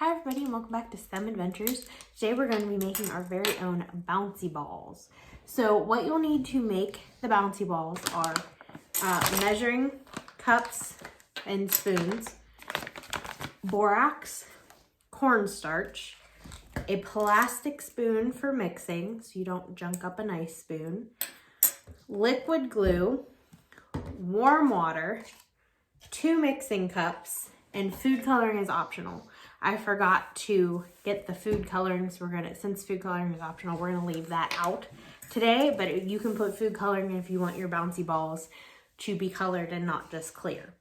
Hi everybody and welcome back to STEM Adventures. Today we're going to be making our very own bouncy balls. So what you'll need to make the bouncy balls are measuring cups and spoons, borax, cornstarch, a plastic spoon for mixing so you don't junk up a nice spoon, liquid glue, warm water, 2 mixing cups, and food coloring is optional. I forgot to get the food coloring, so since food coloring is optional, we're gonna leave that out today, but you can put food coloring if you want your bouncy balls to be colored and not just clear.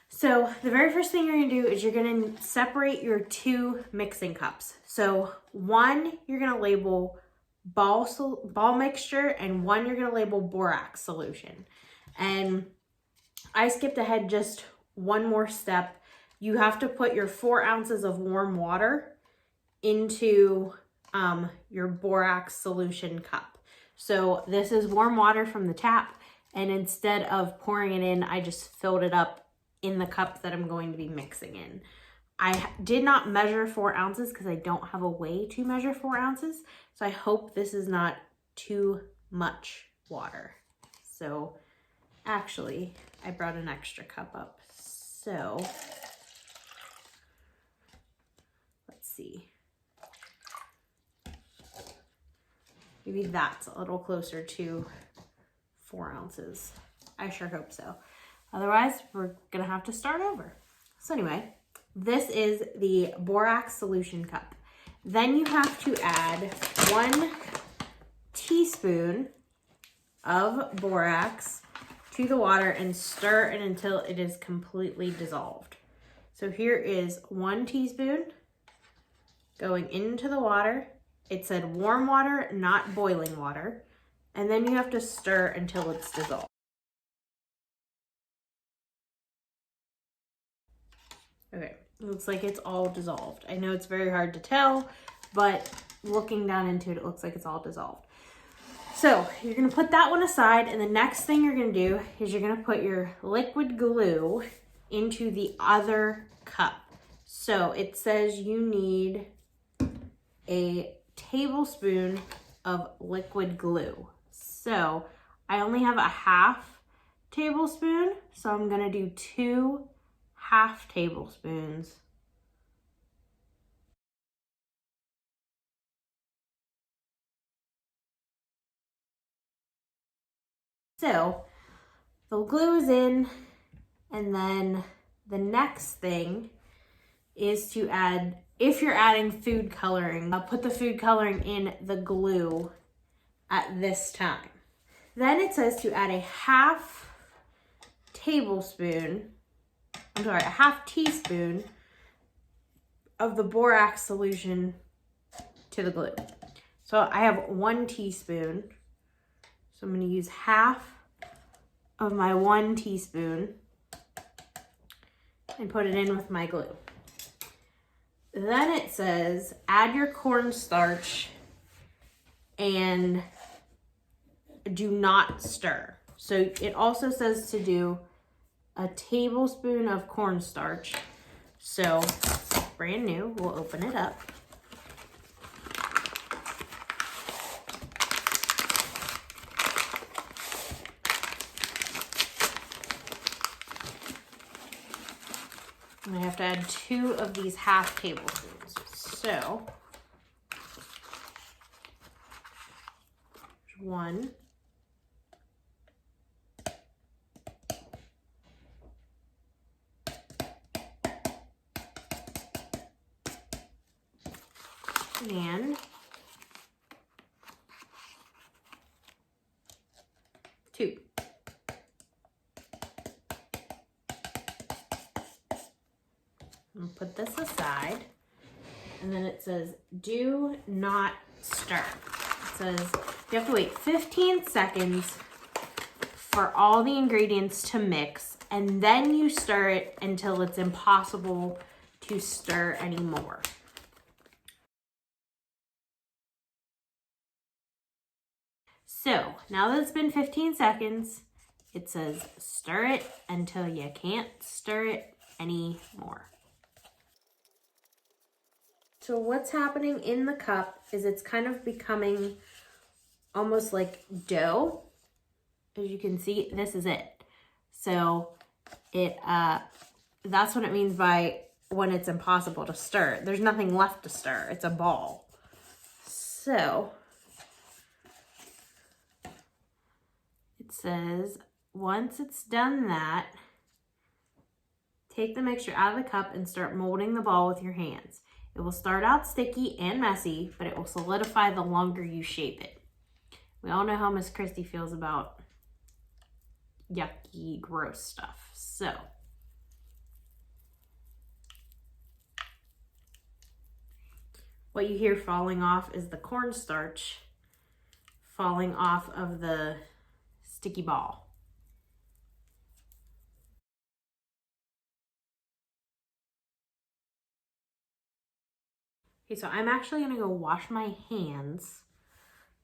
So the very first thing you're gonna do is you're gonna separate your 2 mixing cups. So one you're gonna label ball mixture and one you're gonna label borax solution. And I skipped ahead just one more step. You have to put your 4 ounces of warm water into your borax solution cup. So this is warm water from the tap, and instead of pouring it in, I just filled it up in the cups that I'm going to be mixing in. I did not measure 4 ounces because I don't have a way to measure 4 ounces. So I hope this is not too much water. So actually, I brought an extra cup up. So let's see. Maybe that's a little closer to 4 ounces. I sure hope so. Otherwise, we're gonna have to start over. So anyway, this is the borax solution cup. Then you have to add 1 teaspoon of borax to the water and stir it until it is completely dissolved. So here is 1 teaspoon going into the water. It said warm water, not boiling water. And then you have to stir until it's dissolved. Okay, looks like it's all dissolved. I know it's very hard to tell, but looking down into it, it looks like it's all dissolved. So you're gonna put that one aside, and the next thing you're gonna do is you're gonna put your liquid glue into the other cup. So it says you need a tablespoon of liquid glue. So I only have a half tablespoon, so I'm gonna do 2 half tablespoons. So the glue is in, and then the next thing is to add, if you're adding food coloring, put the food coloring in the glue at this time. Then it says to add a half teaspoon of the borax solution to the glue. So I have 1 teaspoon. So I'm gonna use half of my 1 teaspoon and put it in with my glue. Then it says add your cornstarch and do not stir. So it also says to do a tablespoon of cornstarch. So brand new, we'll open it up. And I have to add 2 of these half tablespoons. So 1. And 2. I'll put this aside, and then it says do not stir. It says you have to wait 15 seconds for all the ingredients to mix, and then you stir it until it's impossible to stir anymore. So now that it's been 15 seconds, it says stir it until you can't stir it anymore. So what's happening in the cup is it's kind of becoming almost like dough. As you can see, this is it. So that's what it means by when it's impossible to stir. There's nothing left to stir. It's a ball. So it says, once it's done that, take the mixture out of the cup and start molding the ball with your hands. It will start out sticky and messy, but it will solidify the longer you shape it. We all know how Miss Christy feels about yucky, gross stuff. So what you hear falling off is the cornstarch falling off of the sticky ball. Okay, so I'm actually gonna go wash my hands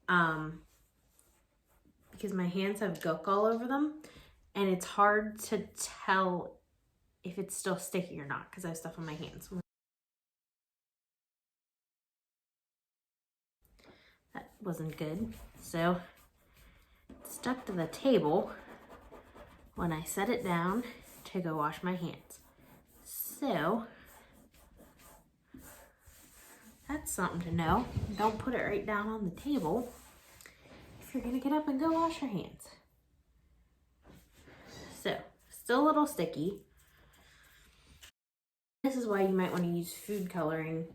because my hands have gook all over them and it's hard to tell if it's still sticky or not because I have stuff on my hands. That wasn't good. So it stuck to the table when I set it down to go wash my hands. So that's something to know. Don't put it right down on the table if you're gonna get up and go wash your hands. So, still a little sticky. This is why you might want to use food coloring,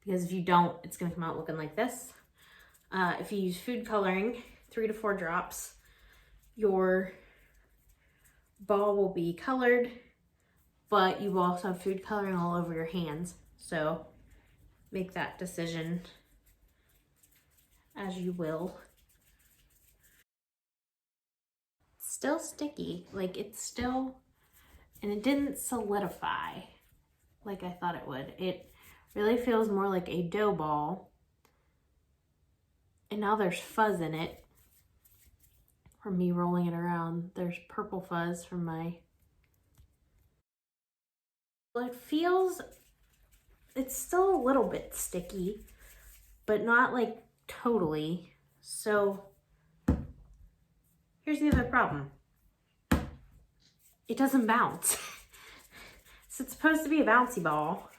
because if you don't, it's gonna come out looking like this. If you use food coloring, 3 to 4 drops, your ball will be colored, but you will also have food coloring all over your hands. So make that decision as you will. Still sticky, like it's still, and it didn't solidify like I thought it would. It really feels more like a dough ball. And now there's fuzz in it from me rolling it around. There's purple fuzz from my, well, it feels, it's still a little bit sticky, but not like totally. So here's the other problem. It doesn't bounce. So it's supposed to be a bouncy ball,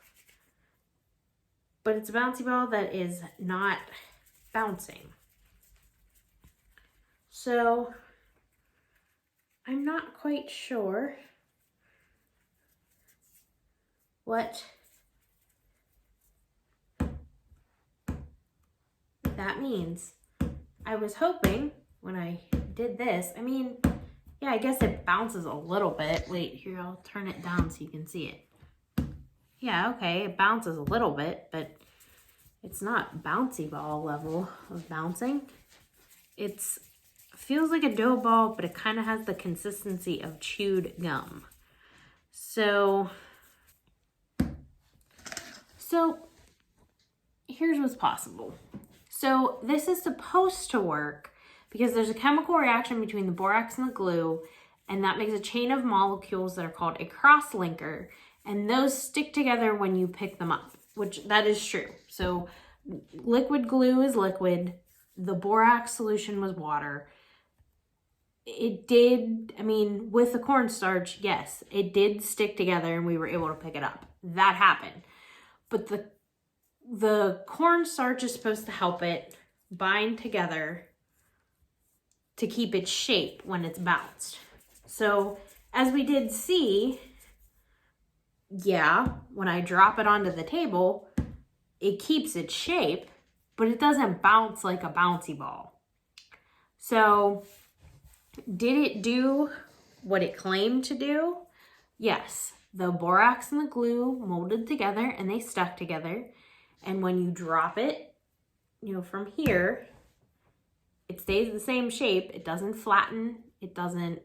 but it's a bouncy ball that is not bouncing. So I'm not quite sure what that means. I was hoping when I did this, I mean, yeah, I guess it bounces a little bit. Wait, here, I'll turn it down so you can see it. Yeah, okay, it bounces a little bit, but it's not bouncy ball level of bouncing. It's feels like a dough ball, but it kind of has the consistency of chewed gum. So here's what's possible. So this is supposed to work because there's a chemical reaction between the borax and the glue, and that makes a chain of molecules that are called a cross-linker, and those stick together when you pick them up, which that is true. So liquid glue is liquid, the borax solution was water. It did, I mean, with the cornstarch, yes, it did stick together and we were able to pick it up. That happened. But the cornstarch is supposed to help it bind together to keep its shape when it's bounced. So as we did see, yeah, when I drop it onto the table, it keeps its shape, but it doesn't bounce like a bouncy ball. So did it do what it claimed to do? Yes, the borax and the glue molded together and they stuck together. And when you drop it, you know, from here, it stays the same shape. It doesn't flatten. It doesn't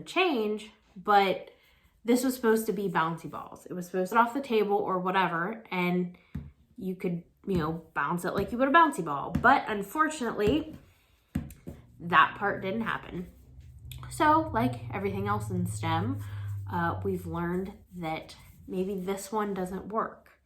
change, but this was supposed to be bouncy balls. It was supposed to get off the table or whatever, and you could, you know, bounce it like you would a bouncy ball. But unfortunately, that part didn't happen. So, like everything else in STEM, we've learned that maybe this one doesn't work.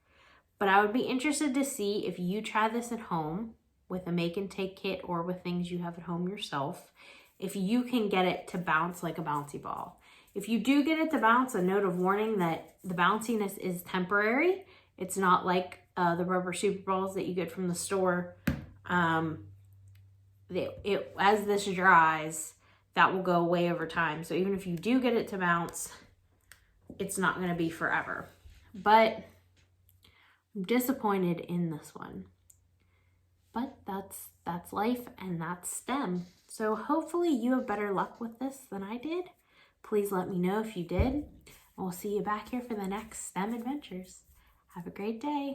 But I would be interested to see if you try this at home with a make and take kit or with things you have at home yourself, if you can get it to bounce like a bouncy ball. If you do get it to bounce, a note of warning that the bounciness is temporary. It's not like the rubber super balls that you get from the store. As this dries, that will go away over time. So even if you do get it to bounce, it's not going to be forever. But I'm disappointed in this one. But that's life and that's STEM. So hopefully you have better luck with this than I did. Please let me know if you did. And we'll see you back here for the next STEM adventures. Have a great day.